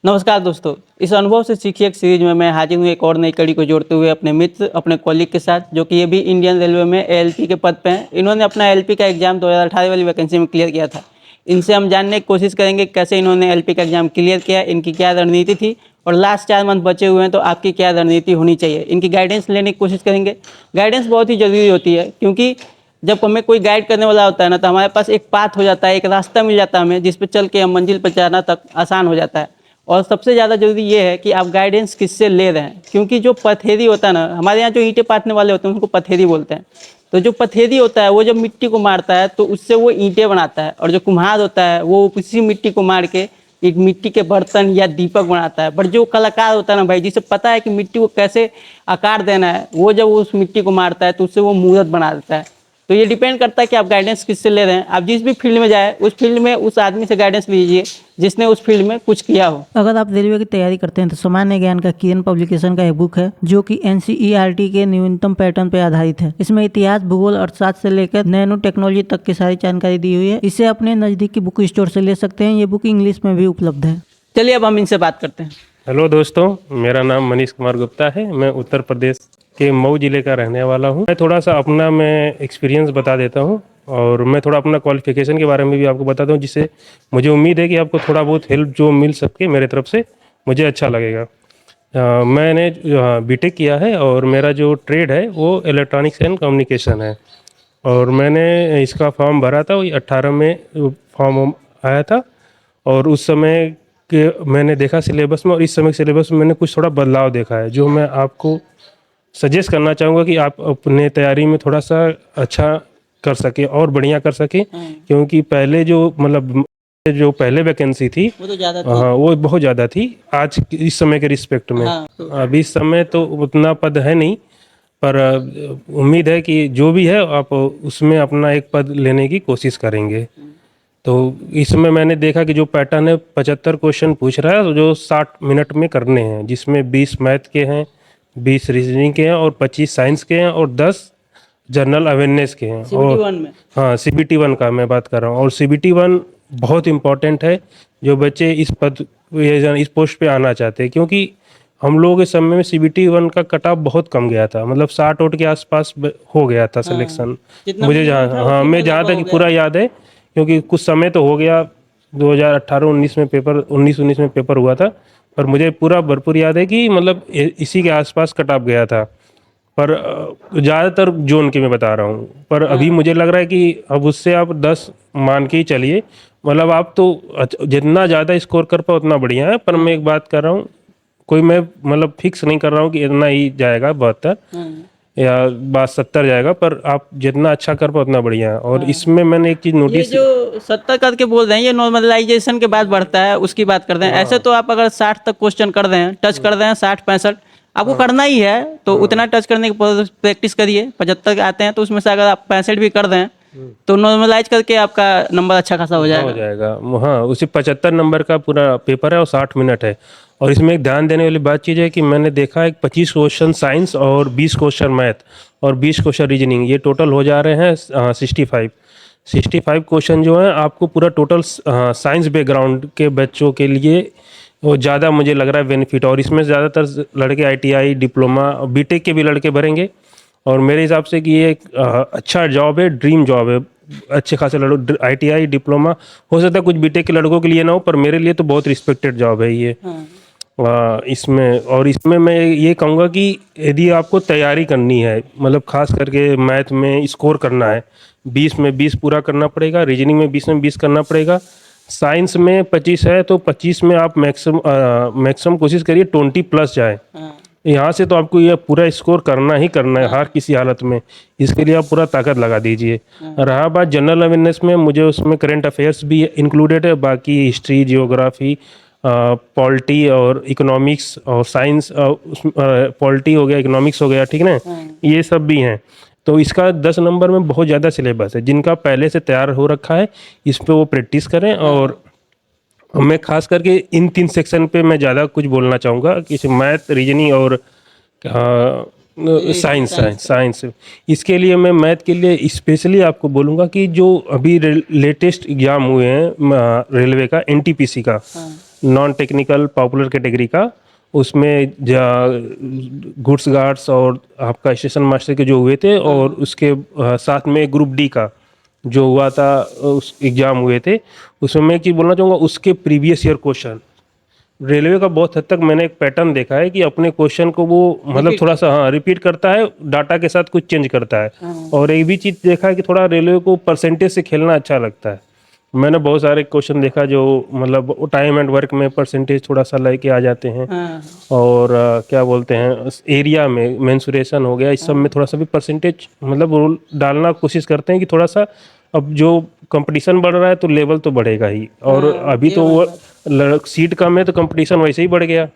नमस्कार दोस्तों, इस अनुभव से सीखिए एक सीरीज में मैं हाजिर हूँ एक और नई कड़ी को जोड़ते हुए अपने मित्र, अपने कॉलीग के साथ, जो कि ये भी इंडियन रेलवे में एएलपी के पद पे हैं। इन्होंने अपना एलपी का एग्ज़ाम 2018 वाली वैकेंसी में क्लियर किया था। इनसे हम जानने की कोशिश करेंगे कैसे इन्होंने एलपी का एग्ज़ाम क्लियर किया, इनकी क्या रणनीति थी और लास्ट 4 मंथ बचे हुए हैं तो आपकी क्या रणनीति होनी चाहिए। इनकी गाइडेंस लेने की कोशिश करेंगे। गाइडेंस बहुत ही ज़रूरी होती है, क्योंकि जब हमें कोई गाइड करने वाला होता है ना, तो हमारे पास एक पाथ हो जाता है, एक रास्ता मिल जाता है हमें, जिस पे चल के हम मंजिल पर जाना तक आसान हो जाता है। और सबसे ज़्यादा ज़रूरी ये है कि आप गाइडेंस किससे ले रहे हैं, क्योंकि जो पथेरी होता है ना, हमारे यहाँ जो ईंटें पाथने वाले होते हैं उनको पथेरी बोलते हैं। तो जो पथेरी होता है वो जब मिट्टी को मारता है तो उससे वो ईंटें बनाता है, और जो कुम्हार होता है वो उसी मिट्टी को मार के एक मिट्टी के बर्तन या दीपक बनाता है। बट जो कलाकार होता है ना भाई, जिसे पता है कि मिट्टी को कैसे आकार देना है, वो जब उस मिट्टी को मारता है तो उससे वो मूर्त बना देता है। तो ये डिपेंड करता है कि आप गाइडेंस किससे ले रहे हैं। आप जिस भी फील्ड में जाए उस फील्ड में उस आदमी से गाइडेंस लीजिए जिसने उस फील्ड में कुछ किया हो। अगर आप रेलवे की तैयारी करते हैं तो सामान्य ज्ञान का किरण पब्लिकेशन का एक बुक है जो कि एनसीईआरटी के न्यूनतम पैटर्न पर आधारित है। इसमें इतिहास, भूगोल, अर्थशास्त्र से लेकर नैनो टेक्नोलॉजी तक की सारी जानकारी दी हुई है। इसे अपने नजदीक की बुक स्टोर से ले सकते हैं। ये बुक इंग्लिश में भी उपलब्ध है। चलिए अब हम इनसे बात करते हैं। हेलो दोस्तों, मेरा नाम मनीष कुमार गुप्ता है। मैं उत्तर प्रदेश के मऊ जिले का रहने वाला हूँ। मैं थोड़ा सा अपना एक्सपीरियंस बता देता हूँ और मैं थोड़ा अपना क्वालिफिकेशन के बारे में भी आपको बताता हूँ, जिससे मुझे उम्मीद है कि आपको थोड़ा बहुत हेल्प जो मिल सके मेरे तरफ से, मुझे अच्छा लगेगा। मैंने बीटेक किया है और मेरा जो ट्रेड है वो इलेक्ट्रॉनिक्स एंड कम्युनिकेशन है। और मैंने इसका फॉर्म भरा था, वही 18 में फॉर्म आया था। और उस समय के मैंने देखा सिलेबस में और इस समय सिलेबस में मैंने कुछ थोड़ा बदलाव देखा है, जो मैं आपको सजेस्ट करना चाहूँगा कि आप अपने तैयारी में थोड़ा सा अच्छा कर सके और बढ़िया कर सके। क्योंकि पहले जो जो पहले वैकेंसी थी वो तो ज़्यादा थी। हाँ, वो बहुत ज़्यादा थी आज इस समय के रिस्पेक्ट में। अभी इस समय तो उतना पद है नहीं, पर उम्मीद है कि जो भी है आप उसमें अपना एक पद लेने की कोशिश करेंगे। तो इसमें मैंने देखा कि जो पैटर्न है 75 क्वेश्चन पूछ रहा है, जो 60 मिनट में करने हैं, जिसमें 20 मैथ के हैं, 20 रीजनिंग के हैं और 25 साइंस के हैं और 10 जनरल अवेयरनेस के हैं। CBT और 1 में हाँ, CBT 1 का मैं बात कर रहा हूँ। और CBT 1 बहुत इम्पॉर्टेंट है जो बच्चे इस पोस्ट पे आना चाहते हैं, क्योंकि हम लोगों के समय में CBT 1 का कट ऑफ बहुत कम गया था, मतलब 60 आउट के आसपास हो गया था सिलेक्शन। मुझे जहाँ मैं जहाँ तक पूरा याद है, क्योंकि कुछ समय तो हो गया, 2018-19 में पेपर 19-19 में पेपर हुआ था, पर मुझे पूरा भरपूर याद है कि मतलब इसी के आसपास कट ऑफ गया था। पर ज़्यादातर जोन की मैं बता रहा हूँ, पर अभी मुझे लग रहा है कि अब उससे आप 10 मान के ही चलिए। मतलब आप तो जितना ज़्यादा स्कोर कर पाओ उतना बढ़िया है। पर मैं एक बात कर रहा हूँ, कोई मैं मतलब फिक्स नहीं कर रहा हूँ कि इतना ही जाएगा 72 या 72 जाएगा, पर आप जितना अच्छा कर पाओ उतना बढ़िया है। और इसमें मैंने एक चीज़ ये नोटिस, जो 70 करके बोल रहे हैं ये नॉर्मलाइजेशन के बाद बढ़ता है, उसकी बात करते हैं। ऐसे तो आप अगर 60 तक क्वेश्चन कर रहे हैं, टच कर रहे हैं 60-65, आपको करना ही है तो उतना टच करने की प्रैक्टिस करिए। 75 आते हैं तो उसमें से अगर आप 65 भी कर रहे हैं तो नॉर्मलाइज करके आपका नंबर अच्छा खासा हो जाएगा। हाँ, उसी 75 नंबर का पूरा पेपर है और 60 मिनट है। और इसमें एक ध्यान देने वाली बात चीज़ है कि मैंने देखा है 25 क्वेश्चन साइंस और 20 क्वेश्चन मैथ और 20 क्वेश्चन रीजनिंग, ये टोटल हो जा रहे हैं 65 क्वेश्चन जो हैं आपको पूरा टोटल साइंस बैकग्राउंड के बच्चों के लिए वो ज़्यादा मुझे लग रहा है बेनिफिट। और इसमें ज़्यादातर लड़के ITI, डिप्लोमा, बीटेक के भी लड़के भरेंगे। और मेरे हिसाब से कि ये एक अच्छा जॉब है, ड्रीम जॉब है। अच्छे खासे ITI, डिप्लोमा, हो सकता है कुछ बीटेक के लड़कों के लिए ना हो, पर मेरे लिए तो बहुत रिस्पेक्टेड जॉब है ये। इसमें मैं ये कहूँगा कि यदि आपको तैयारी करनी है, मतलब खास करके मैथ में स्कोर करना है, 20 में 20 पूरा करना पड़ेगा, रीजनिंग में 20 में 20 करना पड़ेगा, साइंस में 25 है तो 25 में आप मैक्सिमम कोशिश करिए 20+ जाए। यहाँ से तो आपको ये पूरा स्कोर करना ही करना है हर किसी हालत में। इसके लिए आप पूरा ताकत लगा दीजिए। रहा बात जनरल अवेयरनेस में, मुझे उसमें करंट अफेयर्स भी इंक्लूडेड है, बाकी हिस्ट्री, जियोग्राफी, पॉलिटी और इकोनॉमिक्स और साइंस, पॉलिटी हो गया, इकोनॉमिक्स हो गया, ठीक ना, ये सब भी हैं। तो इसका 10 नंबर में बहुत ज़्यादा सिलेबस है। जिनका पहले से तैयार हो रखा है इस पर वो प्रैक्टिस करें। और मैं खास करके इन 3 सेक्शन पे मैं ज़्यादा कुछ बोलना चाहूँगा कि मैथ, रीजनिंग और साइंस। इसके लिए मैं मैथ के लिए स्पेशली आपको बोलूँगा कि जो अभी लेटेस्ट एग्ज़ाम हुए हैं रेलवे का, NTPC का, नॉन टेक्निकल पॉपुलर कैटेगरी का। उसमें गुड्स गार्ड्स और आपका स्टेशन मास्टर के जो हुए थे, और उसके साथ में ग्रुप डी का जो हुआ था, उस एग्ज़ाम हुए थे, उसमें मैं एक चीज़ बोलना चाहूँगा, उसके प्रीवियस ईयर क्वेश्चन रेलवे का बहुत हद तक मैंने एक पैटर्न देखा है कि अपने क्वेश्चन को वो मतलब थोड़ा सा रिपीट करता है, डाटा के साथ कुछ चेंज करता है। और एक भी चीज़ देखा है कि थोड़ा रेलवे को परसेंटेज से खेलना अच्छा लगता है। मैंने बहुत सारे क्वेश्चन देखा जो मतलब टाइम एंड वर्क में परसेंटेज थोड़ा सा लेके आ जाते हैं, और क्या बोलते हैं एरिया में मेंसुरेशन हो गया, इस सब में थोड़ा सा भी परसेंटेज मतलब रूल डालना कोशिश करते हैं कि थोड़ा सा, अब जो कंपटीशन बढ़ रहा है तो लेवल तो बढ़ेगा ही, और अभी तो वो सीट कम है तो कंपटीशन वैसे ही बढ़ गया,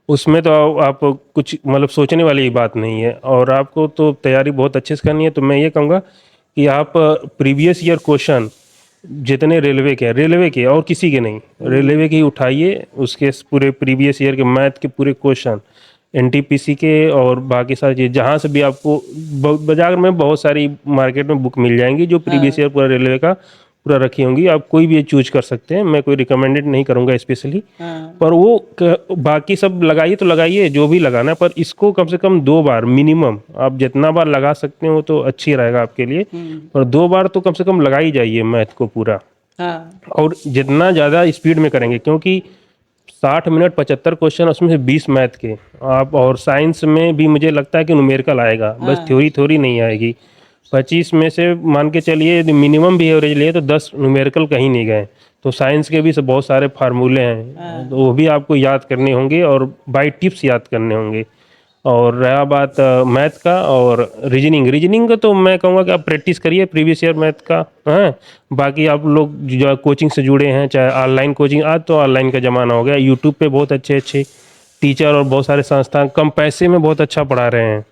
उसमें तो आप कुछ मतलब सोचने वाली बात नहीं है, और आपको तो तैयारी बहुत अच्छे से करनी है। तो मैं ये कहूँगा कि आप प्रीवियस ईयर क्वेश्चन जितने रेलवे के और किसी के नहीं, रेलवे के ही उठाइए, उसके पूरे प्रीवियस ईयर के मैथ के पूरे क्वेश्चन, एनटीपीसी के और बाकी सारी चीज़, जहाँ से भी आपको बाजार में बहुत सारी मार्केट में बुक मिल जाएंगी जो प्रीवियस ईयर पूरा रेलवे का पूरा रखी होंगी, आप कोई भी चूज कर सकते हैं, मैं कोई रिकमेंडेड नहीं करूँगा स्पेशली। पर वो बाकी सब लगाइए तो लगाइए जो भी लगाना है, पर इसको कम से कम 2 बार मिनिमम, आप जितना बार लगा सकते हो तो अच्छी रहेगा आपके लिए, पर 2 बार तो कम से कम लगा ही जाइए मैथ को पूरा। और जितना ज़्यादा स्पीड में करेंगे, क्योंकि 60 मिनट 75 क्वेश्चन, उसमें से 20 मैथ के आप, और साइंस में भी मुझे लगता है कि न्यूमेरिकल आएगा, बस थ्योरी नहीं आएगी। 25 में से मान के चलिए मिनिमम भी एवरेज लिए तो 10 न्यूमेरिकल कहीं नहीं गए। तो साइंस के भी बहुत सारे फार्मूले हैं, तो वो भी आपको याद करने होंगे और बाय टिप्स याद करने होंगे। और रहा बात मैथ का और रीजनिंग का, तो मैं कहूँगा कि आप प्रैक्टिस करिए प्रीवियस ईयर मैथ का। हाँ, बाकी आप लोग जो कोचिंग से जुड़े हैं, चाहे ऑनलाइन कोचिंग, आज तो ऑनलाइन का ज़माना हो गया, यूट्यूब पे बहुत अच्छे टीचर और बहुत सारे संस्थान कम पैसे में बहुत अच्छा पढ़ा रहे हैं।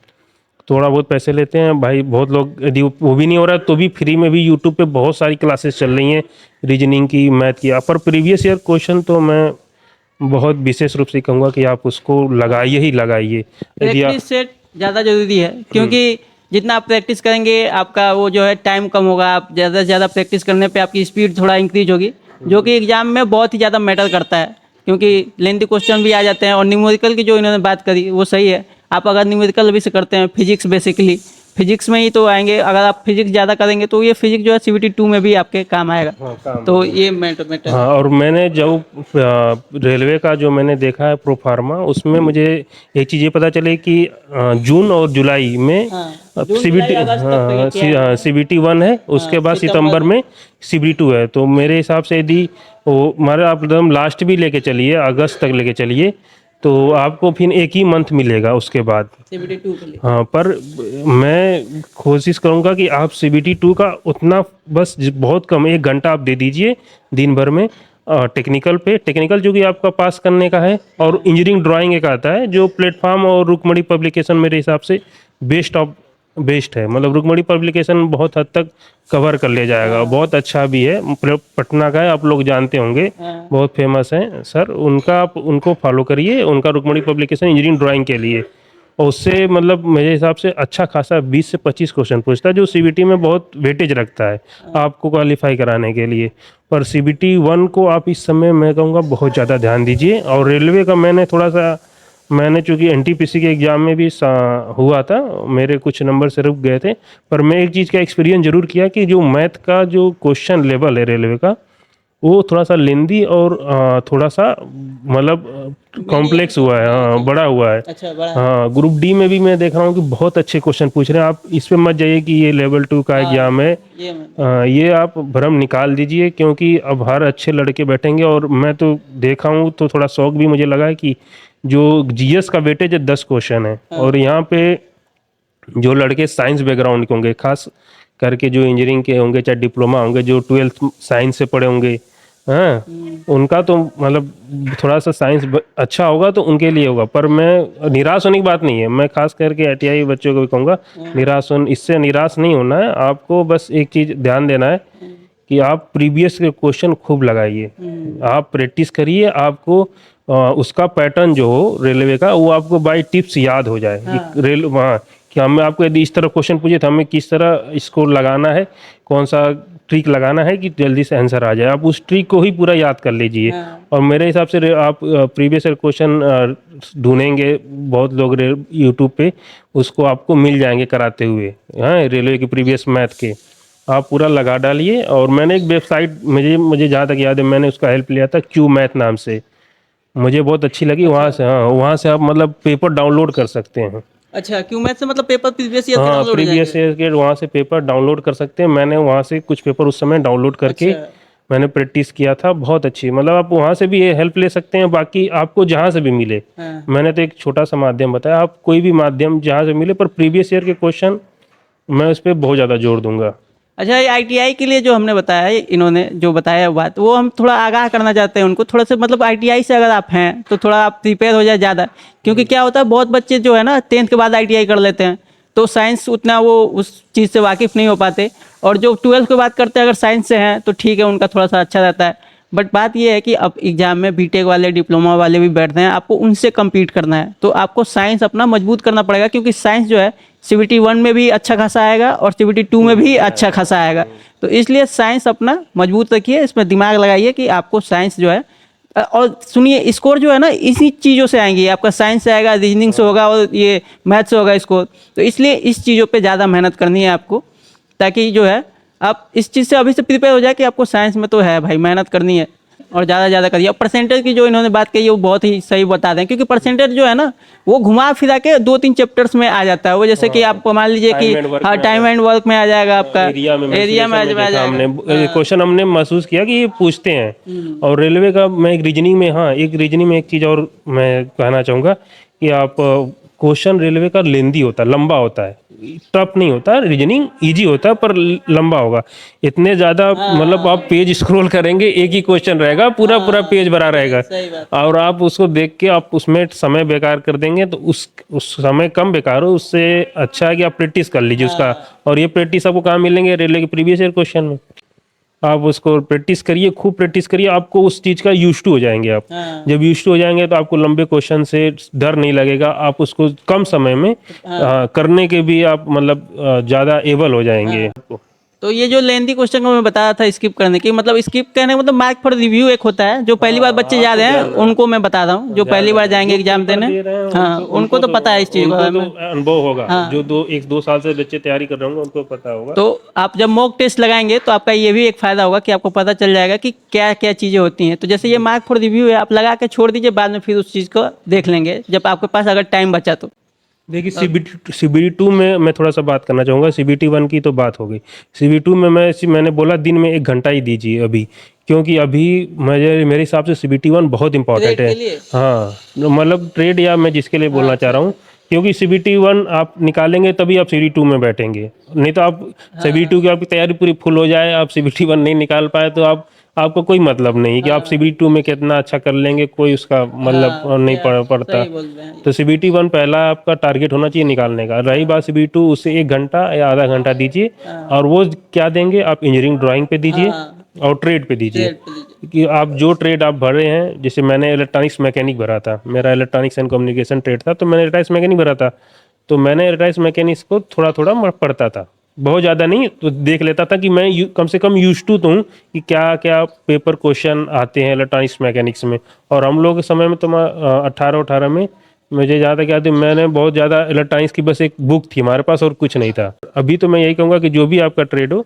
थोड़ा बहुत पैसे लेते हैं भाई, बहुत लोग, यदि वो भी नहीं हो रहा है तो भी फ्री में भी यूट्यूब पे बहुत सारी क्लासेस चल रही हैं रीजनिंग की, मैथ की। पर प्रीवियस ईयर क्वेश्चन तो मैं बहुत विशेष रूप से कहूँगा कि आप उसको लगाइए ही लगाइए। प्रैक्टिस सेट ज़्यादा जरूरी है, क्योंकि जितना आप प्रैक्टिस करेंगे आपका वो जो है टाइम कम होगा, आप ज़्यादा से ज़्यादा प्रैक्टिस करने पे आपकी स्पीड थोड़ा इंक्रीज होगी, जो कि एग्जाम में बहुत ही ज़्यादा मैटर करता है, क्योंकि लेंथी क्वेश्चन भी आ जाते हैं। और न्यूमेरिकल की जो इन्होंने बात करी वो सही है, आप अगर न्यूमेरिकल भी से करते हैं, फिजिक्स बेसिकली फिजिक्स में ही तो आएंगे, अगर आप फिजिक्स ज़्यादा करेंगे तो ये फिजिक्स जो है CBT 2 में भी आपके काम आएगा। तो ये मैटर। हाँ, और मैंने जब रेलवे का जो मैंने देखा है प्रोफार्मा, उसमें मुझे एक चीज़ ये पता चली कि जून और जुलाई में CBT 1 है, उसके बाद सितंबर में CBT 2 है। तो मेरे हिसाब से यदि वो हमारा आप एकदम लास्ट भी लेके चलिए, अगस्त तक लेके चलिए, तो आपको फिर एक ही मंथ मिलेगा उसके बाद CBT 2 के लिए। हाँ, पर मैं कोशिश करूँगा कि आप CBT 2 का उतना बस बहुत कम 1 घंटा आप दे दीजिए दिन भर में टेक्निकल जो कि आपका पास करने का है। और इंजीनियरिंग ड्राइंग एक आता है जो प्लेटफॉर्म और रुकमणी पब्लिकेशन मेरे हिसाब से बेस्ट है, मतलब रुकमणी पब्लिकेशन बहुत हद तक कवर कर ले जाएगा, बहुत अच्छा भी है, पटना का है, आप लोग जानते होंगे, बहुत फेमस है सर, उनको फॉलो करिए, उनका रुकमणी पब्लिकेशन इंजीनियरिंग ड्राइंग के लिए। और उससे मतलब मेरे हिसाब से अच्छा खासा 20 से 25 क्वेश्चन पूछता है, जो CBT में बहुत वेटेज रखता है आपको क्वालिफाई कराने के लिए। पर CBT 1 को आप इस समय मैं कहूँगा बहुत ज़्यादा ध्यान दीजिए। और रेलवे का मैंने चूँकि NTPC के एग्ज़ाम में भी हुआ था, मेरे कुछ नंबर से रुक गए थे, पर मैं एक चीज़ का एक्सपीरियंस ज़रूर किया कि जो मैथ का जो क्वेश्चन लेवल है रेलवे का, वो थोड़ा सा लेंदी और थोड़ा सा मतलब कॉम्प्लेक्स हुआ है, हाँ, बड़ा हुआ है। अच्छा, बड़ा। हाँ, ग्रुप डी में भी मैं देख रहा हूँ कि बहुत अच्छे क्वेश्चन पूछ रहे हैं। आप इस पे मत जाइए कि ये लेवल 2 का एग्जाम है, ये आप भ्रम निकाल दीजिए, क्योंकि अब हर अच्छे लड़के बैठेंगे। और मैं तो देखा हूँ तो थोड़ा शौक भी मुझे लगा है कि जो GS का वेटेज है 10 क्वेश्चन है, और यहाँ पे जो लड़के साइंस बैकग्राउंड के होंगे, खास करके जो इंजीनियरिंग के होंगे, चाहे डिप्लोमा होंगे, जो 12th साइंस से पढ़े होंगे, हाँ, उनका तो मतलब थोड़ा सा साइंस अच्छा होगा तो उनके लिए होगा। पर मैं निराश होने की बात नहीं है, मैं खास करके ITI बच्चों को भी कहूँगा इससे निराश नहीं होना है। आपको बस एक चीज़ ध्यान देना है कि आप प्रीवियस के क्वेश्चन खूब लगाइए, आप प्रैक्टिस करिए, आपको उसका पैटर्न जो हो रेलवे का वो आपको बाय टिप्स याद हो जाए। कि हमें आपको यदि इस तरह क्वेश्चन पूछे तो हमें किस तरह इसको लगाना है, कौन सा ट्रिक लगाना है कि जल्दी से आंसर आ जाए, आप उस ट्रिक को ही पूरा याद कर लीजिए। और मेरे हिसाब से आप प्रीवियस ईयर क्वेश्चन ढूंढेंगे, बहुत लोग यूट्यूब पे उसको आपको मिल जाएंगे कराते हुए, हाँ, रेलवे के प्रीवियस मैथ के आप पूरा लगा डालिए। और मैंने एक वेबसाइट, मुझे जहाँ तक याद है मैंने उसका हेल्प लिया था, क्यू मैथ नाम से, मुझे बहुत अच्छी लगी। वहाँ से, हाँ, वहाँ से आप मतलब पेपर डाउनलोड कर सकते हैं। अच्छा, क्यों मैथ से मतलब पेपर प्रीवियस ईयर के हाँ, डाउनलोड हो प्रीवियस जाएंगे? ईयर के वहाँ से पेपर डाउनलोड कर सकते हैं। मैंने वहाँ से कुछ पेपर उस समय डाउनलोड करके अच्छा। मैंने प्रैक्टिस किया था, बहुत अच्छी। मतलब आप वहाँ से भी हेल्प ले सकते हैं, बाकी आपको जहाँ से भी मिले। हाँ। मैंने तो एक छोटा सा माध्यम बताया, आप कोई भी माध्यम जहाँ से मिले, पर प्रीवियस ईयर के क्वेश्चन मैं उस पर बहुत ज़्यादा जोर दूंगा। अच्छा, ये आईटीआई के लिए जो हमने बताया है, इन्होंने जो बताया बात, वो हम थोड़ा आगाह करना चाहते हैं उनको, थोड़ा सा मतलब आईटीआई से अगर आप हैं तो थोड़ा आप प्रिपेयर हो जाए ज़्यादा। क्योंकि क्या होता है, बहुत बच्चे जो है ना 10th के बाद आईटीआई कर लेते हैं, तो साइंस उतना वो उस चीज़ से वाकिफ़ नहीं हो पाते। और जो 12th की बात करते हैं, अगर साइंस से हैं तो ठीक है, उनका थोड़ा सा अच्छा रहता है। बट बात ये है कि अब एग्जाम में बीटेक वाले, डिप्लोमा वाले भी बैठते हैं, आपको उनसे कम्पीट करना है, तो आपको साइंस अपना मजबूत करना पड़ेगा। क्योंकि साइंस जो है CBT 1 में भी अच्छा खासा आएगा और CBT 2 में भी अच्छा खासा आएगा। तो इसलिए साइंस अपना मजबूत रखिए, इसमें दिमाग लगाइए कि आपको साइंस जो है, और सुनिए, स्कोर जो है ना इसी चीज़ों से आएंगे, आपका साइंस से आएगा, रीजनिंग से होगा और ये मैथ से होगा स्कोर। तो इसलिए इस चीज़ों पे ज़्यादा मेहनत करनी है आपको, ताकि जो है आप इस चीज़ से अभी से प्रिपेयर हो जाए कि आपको साइंस में तो है भाई मेहनत करनी है, और ज़्यादा करिए। और परसेंटेज की जो इन्होंने बात कही है वो बहुत ही सही बता दें, क्योंकि परसेंटेज जो है ना वो घुमा फिरा के 2-3 चैप्टर्स में आ जाता है। वो जैसे कि आप मान लीजिए कि हाँ, टाइम एंड वर्क में आ जाएगा, आपका एरिया में आ जाएगा। हमने क्वेश्चन हमने महसूस किया कि ये पूछते हैं। और रेलवे का मैं एक रीजनिंग में, हाँ, एक रीजनिंग में एक चीज़ और मैं कहना चाहूँगा कि आप क्वेश्चन रेलवे का लेंदी होता है, लंबा होता है, टफ नहीं होता। रीजनिंग इजी होता है पर लंबा होगा, इतने ज़्यादा मतलब आप पेज स्क्रॉल करेंगे, एक ही क्वेश्चन रहेगा, पूरा पेज भरा रहेगा, और आप उसको देख के आप उसमें समय बेकार कर देंगे। तो उस समय कम बेकार हो, उससे अच्छा है कि आप प्रैक्टिस कर लीजिए उसका। और ये प्रैक्टिस आपको कहाँ मिलेंगे? रेलवे के प्रीवियस ईयर क्वेश्चन में। आप उसको प्रैक्टिस करिए, खूब प्रैक्टिस करिए, आपको उस चीज़ का यूज टू हो जाएंगे आप। जब यूज टू हो जाएंगे तो आपको लंबे क्वेश्चन से डर नहीं लगेगा, आप उसको कम समय में करने के भी आप मतलब ज़्यादा एबल हो जाएंगे। तो ये जो लेंथी क्वेश्चन को मैं बताया था स्किप करने की, मतलब स्किप करने का मतलब मार्क फॉर रिव्यू एक होता है। जो पहली बार बच्चे जा रहे हैं उनको मैं बता रहा हूँ, जो पहली बार जाएंगे एग्जाम देने, हाँ, उनको तो पता है इस चीज़ का, अनुभव होगा। जो 1-2 साल से बच्चे तैयारी कर रहे होंगे उनको पता होगा। तो आप जब मॉक टेस्ट लगाएंगे तो आपका ये भी एक फायदा होगा कि आपको पता चल जाएगा कि क्या क्या चीज़ें होती हैं। तो जैसे ये मार्क फॉर रिव्यू है, आप लगा के छोड़ दीजिए, बाद में फिर उस चीज़ को देख लेंगे जब आपके पास अगर टाइम बचा तो। देखिए, CBT 2 में मैं थोड़ा सा बात करना चाहूँगा। CBT 1 की तो बात हो गई। CBT 2 में मैंने बोला दिन में 1 घंटा ही दीजिए अभी, क्योंकि अभी मेरे हिसाब से CBT 1 बहुत इंपॉर्टेंट है। हाँ, मतलब ट्रेड या मैं जिसके लिए बोलना चाह रहा हूँ, क्योंकि CBT 1 आप निकालेंगे तभी आप CBT 2 में बैठेंगे। नहीं तो आप CBT 2 की आपकी तैयारी पूरी फुल हो जाए, आप CBT 1 नहीं निकाल पाए तो आपको कोई मतलब नहीं कि आप CBT 2 में कितना अच्छा कर लेंगे, कोई उसका मतलब नहीं पड़ता। तो CBT 1 पहला आपका टारगेट होना चाहिए निकालने का। रही बात CBT 2, उससे 1 घंटा या आधा घंटा दीजिए, और वो क्या देंगे आप इंजीनियरिंग ड्राइंग पे दीजिए और ट्रेड पे दीजिए। कि आप जो ट्रेड आप भर रहे हैं, जैसे मैंने इलेक्ट्रॉनिक्स मैकेनिक भरा था, मेरा इलेक्ट्रॉनिक्स एंड कम्युनिकेशन ट्रेड था, तो मैंने इलेक्ट्रॉनिक्स मैकेनिक भरा था, तो मैंने इलेक्ट्रॉनिक्स मैकेनिक्स को थोड़ा थोड़ा पढ़ता था, बहुत ज़्यादा नहीं, तो देख लेता था कि मैं कम से कम यूज टू तो हूँ कि क्या क्या पेपर क्वेश्चन आते हैं इलेक्ट्रॉनिक्स मैकेनिक्स में। और हम लोग के समय में तो मैं 18 में मुझे ज़्यादा क्या थी, मैंने बहुत ज़्यादा इलेक्ट्रॉनिक्स की बस एक बुक थी हमारे पास और कुछ नहीं था। अभी तो मैं यही कहूँगा कि जो भी आपका ट्रेड हो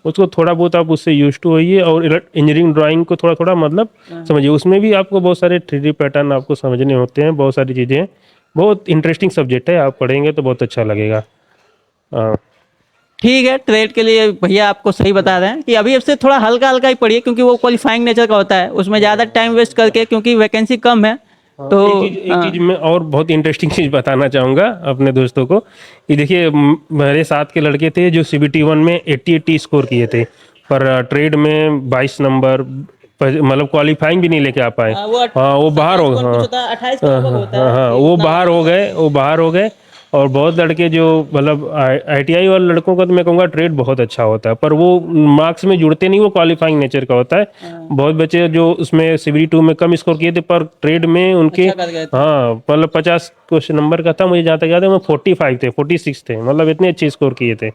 उसको थोड़ा बहुत आप उससे यूज टू होइए, और इंजीनियरिंग ड्राइंग को थोड़ा थोड़ा मतलब समझिए। उसमें भी आपको बहुत सारे 3D पैटर्न आपको समझने होते हैं, बहुत सारी चीज़ें हैं, बहुत इंटरेस्टिंग सब्जेक्ट है, आप पढ़ेंगे तो बहुत अच्छा लगेगा। ठीक है, ट्रेड के लिए भैया आपको सही बता रहे हैं कि अभी इससे थोड़ा हल्का हल्का ही पढ़िए, क्योंकि वो क्वालिफाइंग नेचर का होता है, उसमें ज़्यादा टाइम वेस्ट करके, क्योंकि वैकेंसी कम है। तो एक चीज मैं और बहुत इंटरेस्टिंग चीज बताना चाहूँगा अपने दोस्तों को कि देखिए, मेरे साथ के लड़के थे जो CBT 1 में 80 स्कोर किए थे, पर ट्रेड में 22 नंबर, मतलब क्वालिफाइंग भी नहीं लेके आ पाए। हाँ, वो बाहर हो, हाँ, वो बाहर हो गए। और बहुत लड़के जो मतलब ITI वाले लड़कों का तो मैं कहूँगा ट्रेड बहुत अच्छा होता है, पर वो मार्क्स में जुड़ते नहीं, वो क्वालिफाइंग नेचर का होता है। बहुत बच्चे जो उसमें CBT2 में कम स्कोर किए थे पर ट्रेड में उनके अच्छा कर गए थे। हाँ मतलब 50 क्वेश्चन नंबर का था, मुझे जहाँ तक याद है वो 45 थे, 46 थे, मतलब इतने अच्छे स्कोर किए थे।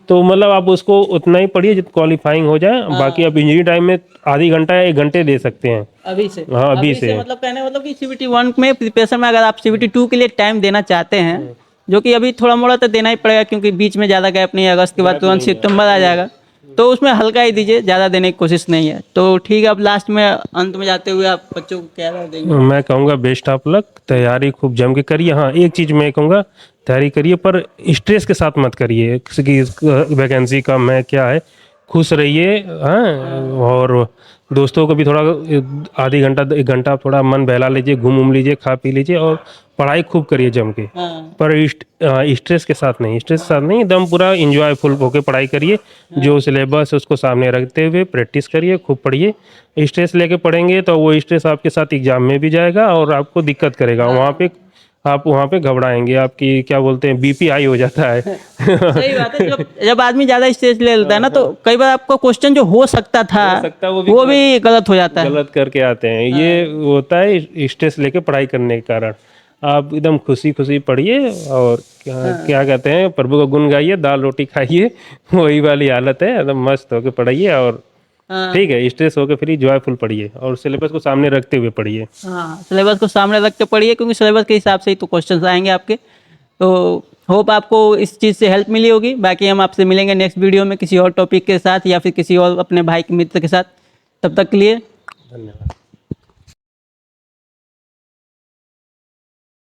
तो मतलब आप उसको उतना ही पढ़िए जितना क्वालिफाइंग हो जाए, बाकी आप इंजीनियरिंग टाइम में आधी घंटा या 1 घंटे दे सकते हैं। अभी से हाँ, अभी से। मतलब कहने मतलब कि CBT1 में प्रिपरेशन में अगर आप CBT2 के लिए टाइम देना चाहते हैं, जो कि अभी थोड़ा मोड़ा तो देना ही पड़ेगा क्योंकि बीच में ज़्यादा गैप नहीं है, अगस्त के बाद तुरंत सितंबर आ जाएगा, तो उसमें हल्का ही दीजिए, ज़्यादा देने की कोशिश नहीं है। तो ठीक है, अब लास्ट में अंत में जाते हुए आप बच्चों को क्या राय देंगे? मैं कहूँगा बेस्ट ऑफ लक, तैयारी खूब जम के करिए। हाँ एक चीज़ मैं कहूँगा, तैयारी करिए पर स्ट्रेस के साथ मत करिए, किसी की वैकेंसी कम है क्या है, खुश रहिए। हाँ, और दोस्तों को भी थोड़ा आधी घंटा 1 घंटा थोड़ा मन बहला लीजिए, घूम लीजिए, खा पी लीजिए और पढ़ाई खूब करिए जम के। हाँ पर स्ट्रेस के साथ नहीं, स्ट्रेस के साथ नहीं, एकदम पूरा इंजॉयफुल होकर पढ़ाई करिए। जो सिलेबस है उसको सामने रखते हुए प्रैक्टिस करिए, खूब पढ़िए। स्ट्रेस लेके पढ़ेंगे तो वो स्ट्रेस आपके साथ एग्जाम में भी जाएगा और आपको दिक्कत करेगा। आप वहाँ पे घबराएंगे, आपकी क्या बोलते हैं BP हाई हो जाता है। सही बात है। जब आदमी ज्यादा स्ट्रेस ले लेता है ना, तो कई बार आपको क्वेश्चन जो हो सकता था वो भी गलत हो जाता है। गलत करके आते हैं, ये होता है स्ट्रेस लेके पढ़ाई करने के कारण। आप एकदम खुशी खुशी पढ़िए और क्या कहते हैं, प्रभु का गुण गाइए, दाल रोटी खाइए, वही वाली हालत है। एकदम मस्त होके पढ़िए और हाँ। ठीक है, स्ट्रेस होके फिर जॉयफुल पढ़िए और सिलेबस को सामने रखते हुए पढ़िए। हाँ, सिलेबस को सामने रख के पढ़िए क्योंकि सिलेबस के हिसाब से ही तो क्वेश्चंस आएंगे आपके। तो होप आपको इस चीज़ से हेल्प मिली होगी। बाकी हम आपसे मिलेंगे नेक्स्ट वीडियो में किसी और टॉपिक के साथ या फिर किसी और अपने भाई के मित्र के साथ। तब तक के लिए धन्यवाद।